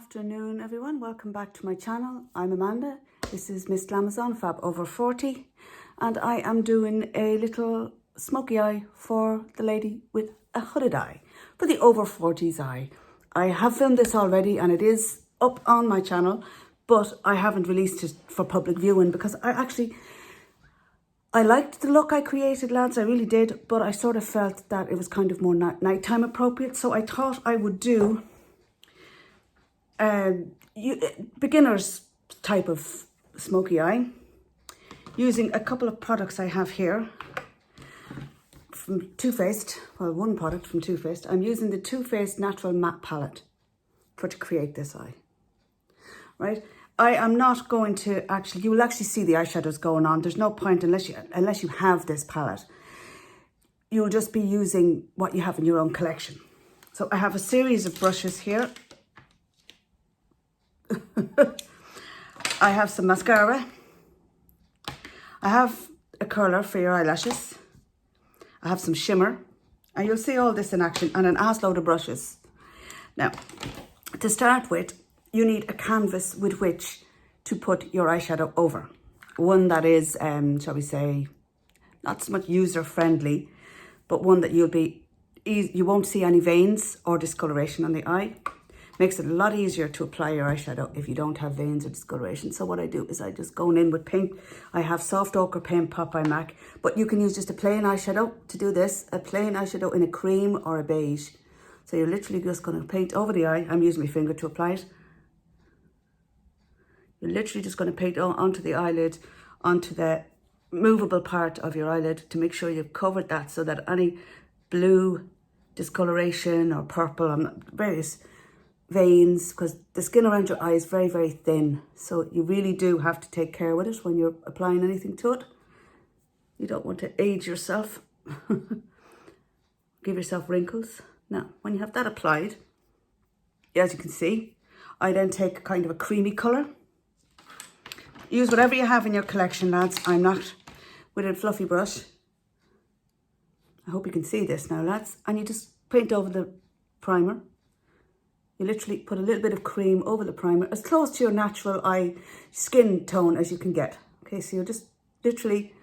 Afternoon everyone, welcome back to my channel. I'm Amanda, this is Miss Glamazon Fab over 40 and I am doing a little smoky eye for the lady with a hooded eye, for the over 40s eye. I have filmed this already and it is up on my channel, but I haven't released it for public viewing because I liked the look I created, lads, I really did, but I sort of felt that it was kind of more nighttime appropriate, so I thought I would do beginner's type of smoky eye using a couple of products I have here from Too Faced. Well, one product from Too Faced. I'm using the Too Faced Natural Matte Palette to create this eye, right? I am not going to you will actually see the eyeshadows going on. There's no point unless you have this palette. You'll just be using what you have in your own collection. So I have a series of brushes here. I have some mascara. I have a curler for your eyelashes. I have some shimmer. And you'll see all this in action, and an ass load of brushes. Now, to start with, you need a canvas with which to put your eyeshadow over. One that is, shall we say, not so much user-friendly, but one that you won't see any veins or discoloration on the eye. Makes it a lot easier to apply your eyeshadow if you don't have veins or discoloration. So what I do is I just go in with pink. I have soft ochre paint Pop by MAC, but you can use just a plain eyeshadow to do this, a plain eyeshadow in a cream or a beige. So you're literally just going to paint over the eye. I'm using my finger to apply it. You're literally just going to paint onto the eyelid, onto the movable part of your eyelid to make sure you've covered that so that any blue discoloration or purple, various veins, because the skin around your eye is very, very thin. So you really do have to take care with it when you're applying anything to it. You don't want to age yourself. Give yourself wrinkles. Now, when you have that applied, as you can see, I then take kind of a creamy colour. Use whatever you have in your collection, lads. I'm not with a fluffy brush. I hope you can see this now, lads. And you just paint over the primer. You literally put a little bit of cream over the primer, as close to your natural eye skin tone as you can get. Okay, so you're just literally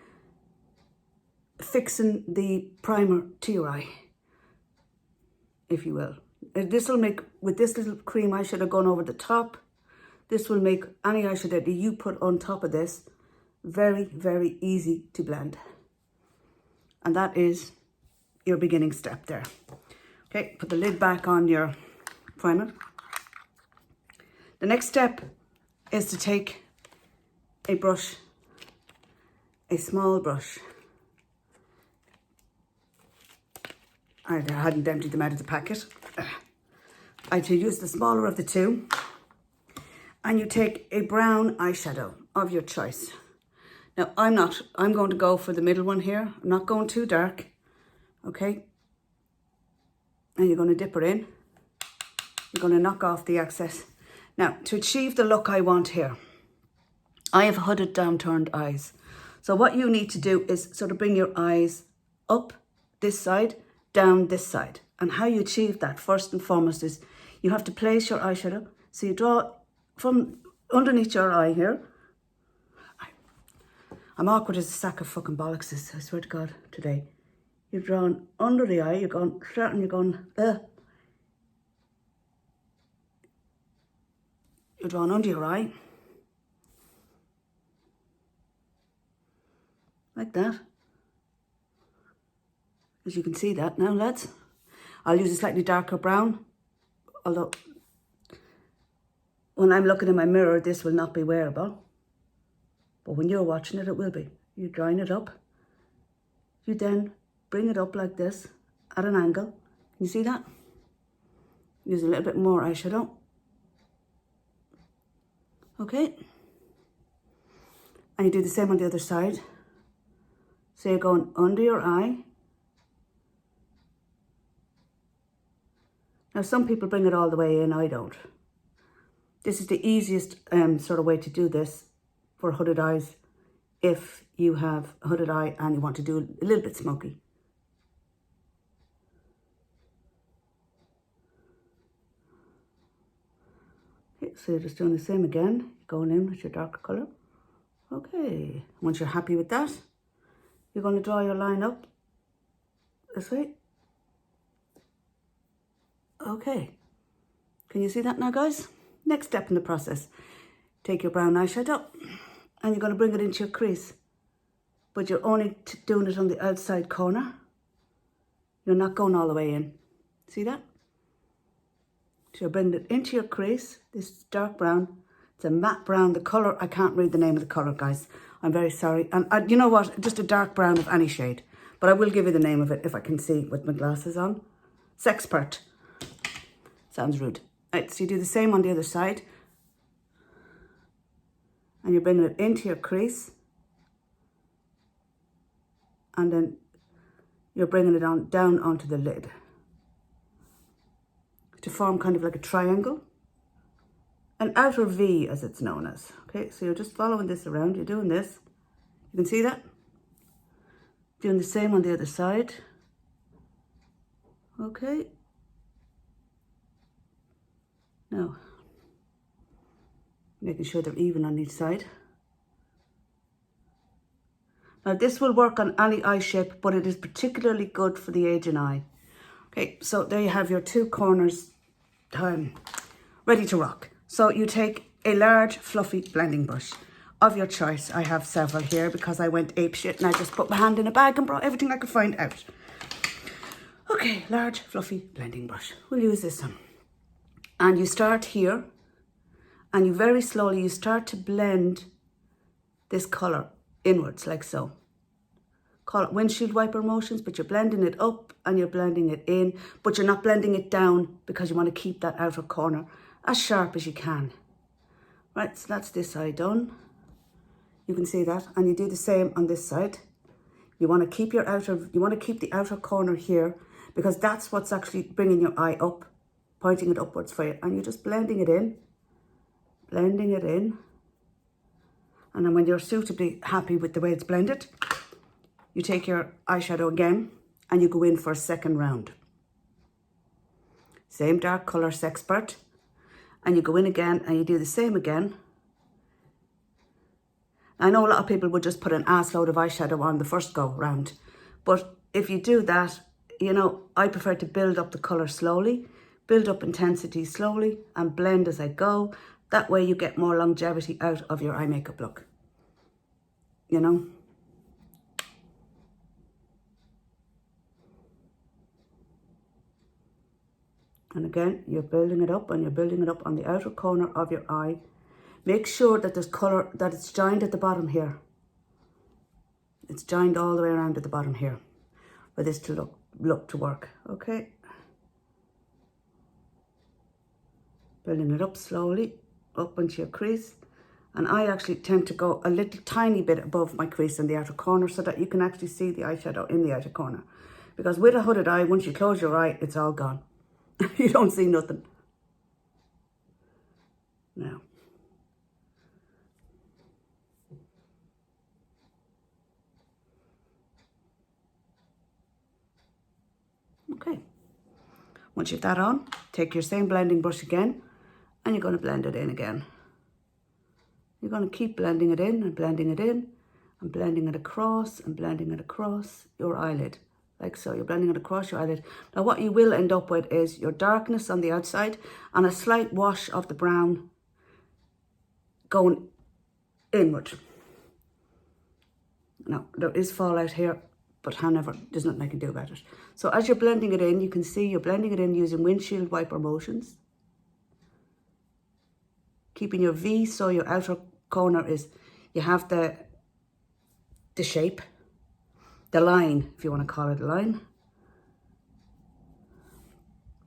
fixing the primer to your eye, if you will. This will make, with this little cream eyeshadow going over the top, this will make any eyeshadow that you put on top of this very, very easy to blend. And that is your beginning step there. Okay, put the lid back on your primer. The next step is to take a brush, a small brush. I hadn't emptied them out of the packet. I use the smaller of the two. And you take a brown eyeshadow of your choice. Now, I'm going to go for the middle one here. I'm not going too dark, okay? And you're going to dip her in. You're going to knock off the excess. Now, to achieve the look I want here, I have hooded downturned eyes. So what you need to do is sort of bring your eyes up this side, down this side. And how you achieve that, first and foremost, is you have to place your eyeshadow. So you draw from underneath your eye here. I'm awkward as a sack of fucking bollocks, I swear to God, today. You're drawn under the eye, you're drawn under your eye. Like that. As you can see that now, lads. I'll use a slightly darker brown, although when I'm looking in my mirror, this will not be wearable. But when you're watching it, it will be. You're drawing it up. You then bring it up like this at an angle. Can you see that? Use a little bit more eyeshadow. Okay. And you do the same on the other side. So you're going under your eye. Now, some people bring it all the way in, I don't. This is the easiest sort of way to do this for hooded eyes if you have a hooded eye and you want to do a little bit smoky. so you're just doing the same again, going in with your darker colour. Okay, once you're happy with that, you're going to draw your line up this way. Okay, can you see that now, guys? Next step in the process, take your brown eyeshadow and you're going to bring it into your crease, but you're only doing it on the outside corner. You're not going all the way in. See that? So you're bringing it into your crease. This is dark brown. It's a matte brown. The colour, I can't read the name of the colour, guys. I'm very sorry. And you know what? Just a dark brown of any shade. But I will give you the name of it if I can see with my glasses on. Sexpert. Sounds rude. Right, so you do the same on the other side. And you're bringing it into your crease. And then you're bringing it down onto the lid to form kind of like a triangle. An outer V, as it's known as. Okay, so you're just following this around. You're doing this. You can see that? Doing the same on the other side. Okay. Now, making sure they're even on each side. Now, this will work on any eye shape, but it is particularly good for the aging eye. Okay, so there you have your two corners ready to rock. So you take a large, fluffy blending brush of your choice. I have several here because I went apeshit and I just put my hand in a bag and brought everything I could find out. Okay, large, fluffy blending brush. We'll use this one. And you start here, and you very slowly, you start to blend this colour inwards, like so. Call it windshield wiper motions, but you're blending it up and you're blending it in, but you're not blending it down because you want to keep that outer corner as sharp as you can. Right, so that's this side done. You can see that, and you do the same on this side. You want to keep the outer corner here because that's what's actually bringing your eye up, pointing it upwards for you, and you're just blending it in. And then when you're suitably happy with the way it's blended, you take your eyeshadow again and you go in for a second round. Same dark colour, Sexpert, and you go in again and you do the same again. I know a lot of people would just put an ass load of eyeshadow on the first go round, but if you do that, you know, I prefer to build up the colour slowly, build up intensity slowly and blend as I go. That way you get more longevity out of your eye makeup look, you know. And again, you're building it up and you're building it up on the outer corner of your eye. Make sure that there's colour, that it's joined at the bottom here. It's joined all the way around at the bottom here for this to look to work, okay? Building it up slowly, up into your crease. And I actually tend to go a little tiny bit above my crease in the outer corner so that you can actually see the eyeshadow in the outer corner. Because with a hooded eye, once you close your eye, it's all gone. You don't see nothing. Now. Okay. Once you've that on, take your same blending brush again and you're going to blend it in again. You're going to keep blending it in and blending it in and blending it across and blending it across your eyelid. Like so, you're blending it across your eyelid. Now what you will end up with is your darkness on the outside and a slight wash of the brown going inward. Now, there is fallout here, but however, there's nothing I can do about it. So as you're blending it in, you can see you're blending it in using windshield wiper motions. Keeping your V so your outer corner is, you have the shape. The line, if you want to call it a line.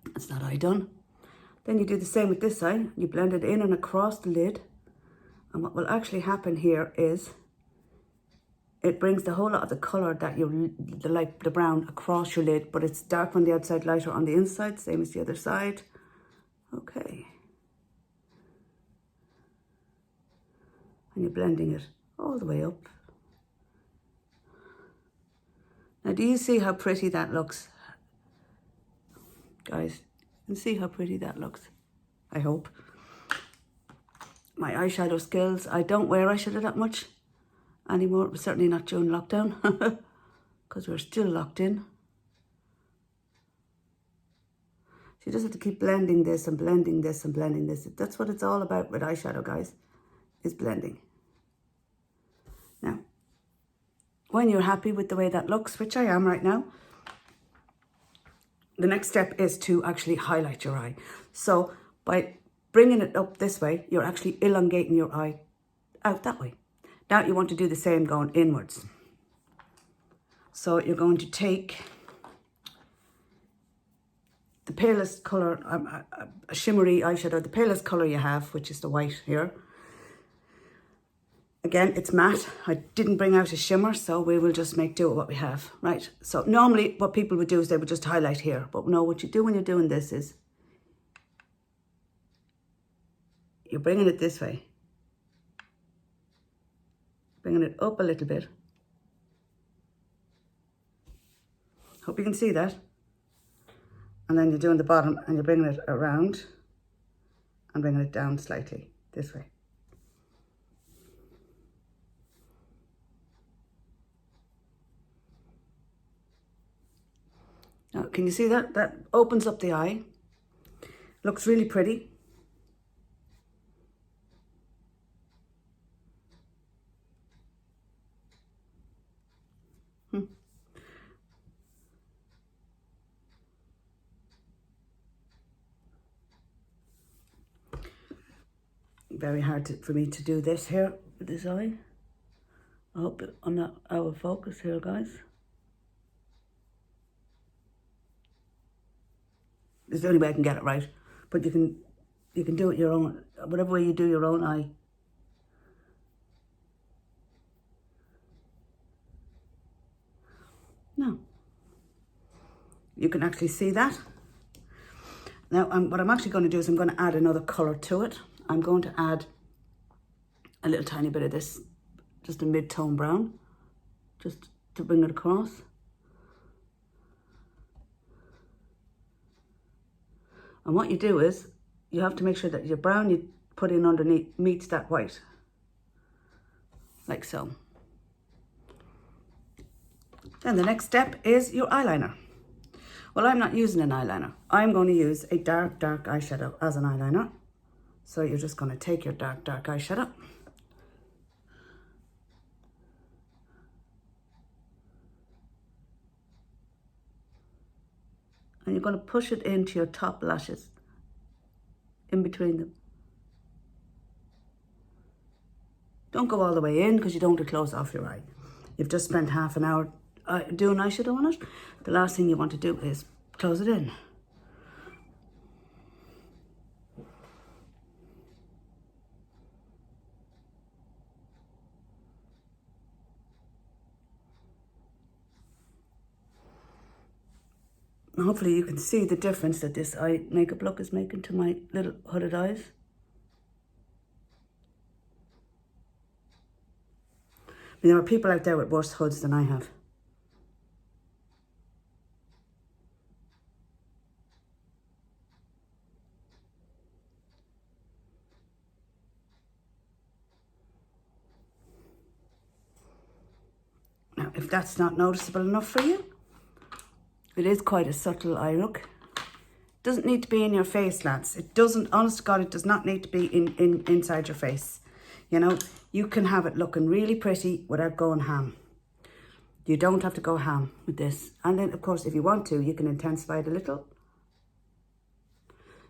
That's that eye done. Then you do the same with this side. You blend it in and across the lid. And what will actually happen here is it brings the whole lot of the colour that the brown across your lid, but it's dark on the outside, lighter on the inside, same as the other side. Okay. And you're blending it all the way up. Now, do you see how pretty that looks? Guys, you can see how pretty that looks, I hope. my eyeshadow skills. I don't wear eyeshadow that much anymore, certainly not during lockdown, because we're still locked in. So you just have to keep blending this and blending this and blending this. That's what it's all about with eyeshadow, guys, is blending. Now, when you're happy with the way that looks, which I am right now, the next step is to actually highlight your eye. So by bringing it up this way, you're actually elongating your eye out that way. Now you want to do the same going inwards. So you're going to take the palest colour, a shimmery eyeshadow, the palest colour you have, which is the white here. Again, it's matte. I didn't bring out a shimmer, so we will just make do with what we have, right? So normally what people would do is they would just highlight here. But no, what you do when you're doing this is you're bringing it this way. Bringing it up a little bit. Hope you can see that. And then you're doing the bottom and you're bringing it around and bringing it down slightly this way. Now, can you see that? That opens up the eye. Looks really pretty. Very hard for me to do this here with this eye. I hope I'm not out of focus here, guys. It's the only way I can get it right. But you can do it your own, whatever way you do your own eye. No. You can actually see that. Now, what I'm actually going to do is I'm going to add another colour to it. I'm going to add a little tiny bit of this, just a mid-tone brown, just to bring it across. And what you do is, you have to make sure that your brown you put in underneath meets that white, like so. Then the next step is your eyeliner. Well, I'm not using an eyeliner. I'm going to use a dark eyeshadow as an eyeliner. So you're just going to take your dark eyeshadow. And you're going to push it into your top lashes, in between them. Don't go all the way in because you don't want to close off your eye. You've just spent half an hour doing eyeshadow on it. The last thing you want to do is close it in. Hopefully you can see the difference that this eye makeup look is making to my little hooded eyes. I mean, there are people out there with worse hoods than I have. Now, if that's not noticeable enough for you, it is quite a subtle eye look. It doesn't need to be in your face, lads. It doesn't, honest to God, it does not need to be inside your face. You know, you can have it looking really pretty without going ham. You don't have to go ham with this. And then, of course, if you want to, you can intensify it a little.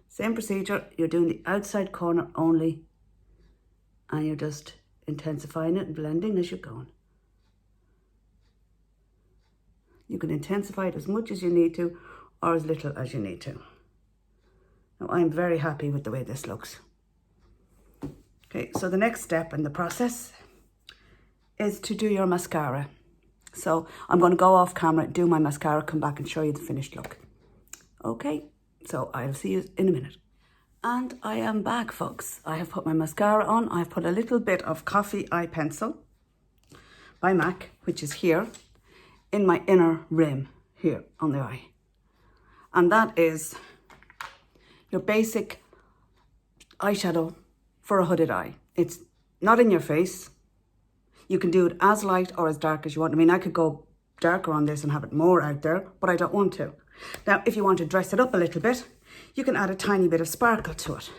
Same procedure, you're doing the outside corner only. And you're just intensifying it and blending as you're going. You can intensify it as much as you need to or as little as you need to. Now, I'm very happy with the way this looks. Okay, so the next step in the process is to do your mascara. So I'm going to go off camera, do my mascara, come back and show you the finished look. Okay, so I'll see you in a minute. And I am back, folks. I have put my mascara on. I've put a little bit of Coffee Eye Pencil by MAC, which is here, in my inner rim here on the eye. And that is your basic eyeshadow for a hooded eye. It's not in your face. You can do it as light or as dark as you want. I mean, I could go darker on this and have it more out there, but I don't want to. Now, if you want to dress it up a little bit, you can add a tiny bit of sparkle to it.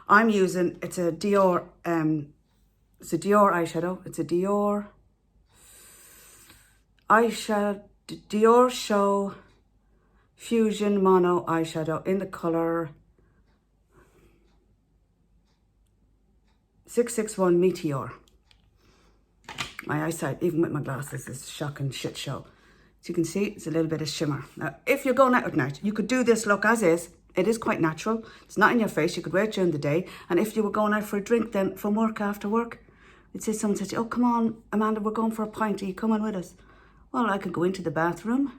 I'm using, it's a Dior eyeshadow. It's a Dior eyeshadow, Dior Show Fusion Mono eyeshadow in the colour 661 Meteor. My eyesight, even with my glasses, is a shocking shit show. As you can see, it's a little bit of shimmer. Now, if you're going out at night, you could do this look as is. It is quite natural. It's not in your face. You could wear it during the day. And if you were going out for a drink then from work, after work, you'd say someone says, oh, come on, Amanda, we're going for a pint. Are you coming with us? Well, I could go into the bathroom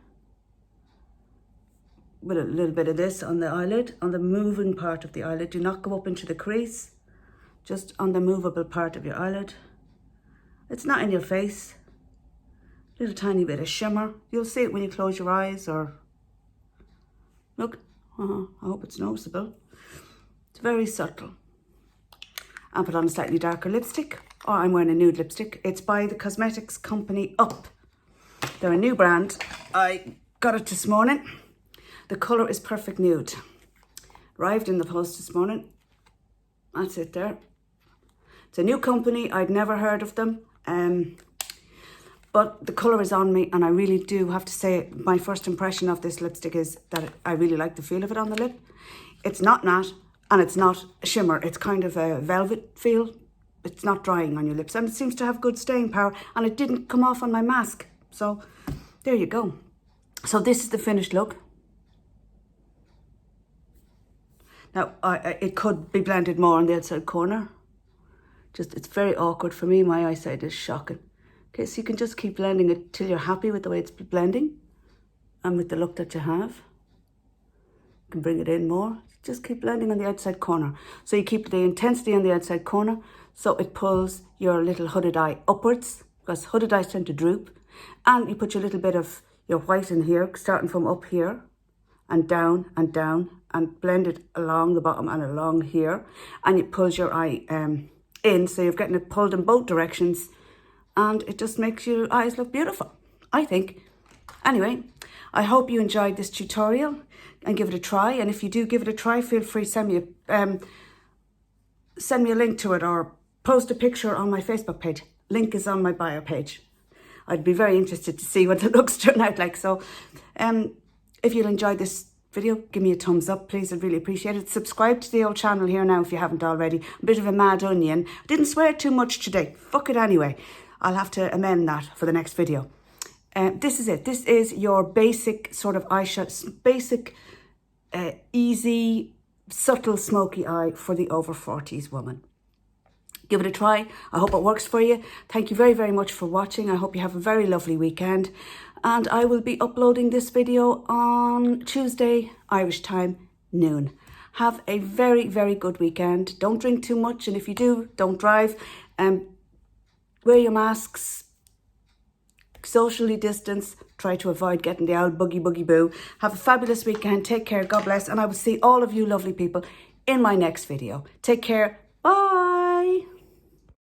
with a little bit of this on the eyelid, on the moving part of the eyelid. Do not go up into the crease, just on the movable part of your eyelid. It's not in your face. Little tiny bit of shimmer. You'll see it when you close your eyes, or look, I hope it's noticeable. It's very subtle. And put on a slightly darker lipstick, or I'm wearing a nude lipstick. It's by the cosmetics company Up. They're a new brand. I got it this morning. The colour is Perfect Nude. Arrived in the post this morning. That's it there. It's a new company. I'd never heard of them. But the colour is on me, and I really do have to say my first impression of this lipstick is that I really like the feel of it on the lip. It's not matte and it's not a shimmer. It's kind of a velvet feel. It's not drying on your lips, and it seems to have good staying power, and it didn't come off on my mask. So there you go. So this is the finished look. Now, it could be blended more on the outside corner. Just, it's very awkward for me. My eyesight is shocking. Okay, so you can just keep blending it till you're happy with the way it's blending and with the look that you have. You can bring it in more. Just keep blending on the outside corner. So you keep the intensity on the outside corner, so it pulls your little hooded eye upwards, because hooded eyes tend to droop. And you put your little bit of your white in here, starting from up here and down, and blend it along the bottom and along here. And it pulls your eye in, so you're getting it pulled in both directions. And it just makes your eyes look beautiful, I think. Anyway, I hope you enjoyed this tutorial and give it a try. And if you do give it a try, feel free to send me a link to it, or post a picture on my Facebook page. Link is on my bio page. I'd be very interested to see what the looks turn out like. So if you'll enjoy this video, give me a thumbs up, please. I'd really appreciate it. Subscribe to the old channel here now if you haven't already. A bit of a mad onion. I didn't swear too much today. Fuck it anyway. I'll have to amend that for the next video. This is it. This is your basic sort of eyeshadow, basic, easy, subtle smoky eye for the over 40s woman. Give it a try. I hope it works for you. Thank you very, very much for watching. I hope you have a very lovely weekend. And I will be uploading this video on Tuesday, Irish time, noon. Have a very, very good weekend. Don't drink too much. And if you do, don't drive. Wear your masks, socially distance, try to avoid getting the old boogie boo. Have a fabulous weekend, take care, God bless, and I will see all of you lovely people in my next video. Take care, bye.